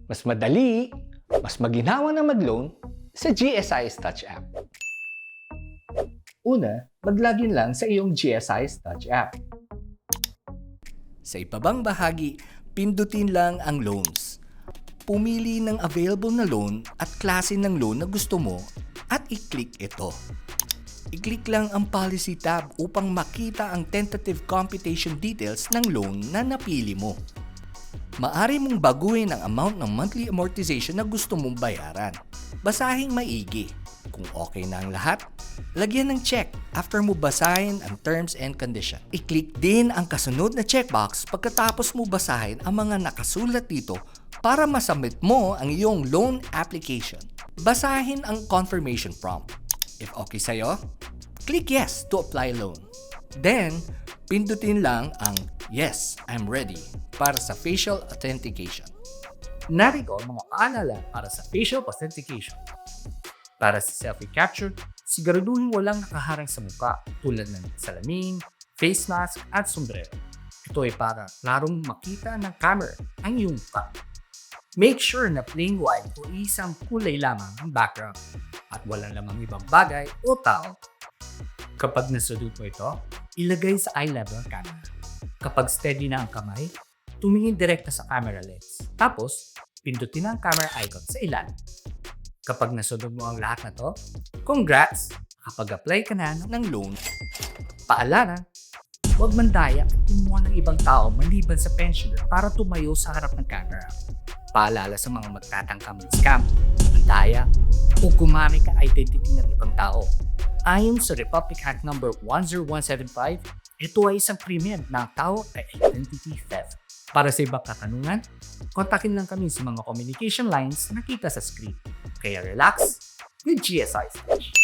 Mas madali, mas maginhawa na mag-loan sa GSI's Touch app. Una, mag-login lang sa iyong GSI's Touch app. Sa ibabang bahagi, pindutin lang ang loans. Pumili ng available na loan at klase ng loan na gusto mo at i-click ito. I-click lang ang Policy tab upang makita ang tentative computation details ng loan na napili mo. Maaari mong baguhin ang amount ng monthly amortization na gusto mong bayaran. Basahing maigi. Kung okay na ang lahat, lagyan ng check after mo basahin ang terms and condition. I-click din ang kasunod na checkbox pagkatapos mo basahin ang mga nakasulat dito para masubmit mo ang iyong loan application. Basahin ang confirmation prompt. If okay sa'yo, click yes to apply loan. Then, pindutin lang ang yes, I'm ready para sa facial authentication. Narito ang mga paalala para sa facial authentication. Para sa selfie capture, siguraduhin walang nakaharang sa muka tulad ng salamin, face mask at sombrero. Ito ay para klarong makita ng camera ang iyong muka. Make sure na plain white o isang kulay lamang ang background at walang lamang ibang bagay o tao. Kapag nasunod mo ito, ilagay sa eye level camera. Kapag steady na ang kamay, tumingin direkta sa camera lens. Tapos, pindutin ang camera icon sa ilalim. Kapag nasunod mo ang lahat na to, congrats! Kapag-apply ka na ng loan. Paalala, huwag mandaya at tumuha ng ibang tao maliban sa pensioner para tumayo sa harap ng camera. Paalala sa mga magtatangkang scam, mandaya, o gumamit ka identity ng ibang tao. Ayon sa Republic Act No. 10175, ito ay isang krimen ng tao ay identity theft. Para sa ibang katanungan, kontakin lang kami sa mga communication lines na nakita sa screen. Kaya relax with GSI Touch.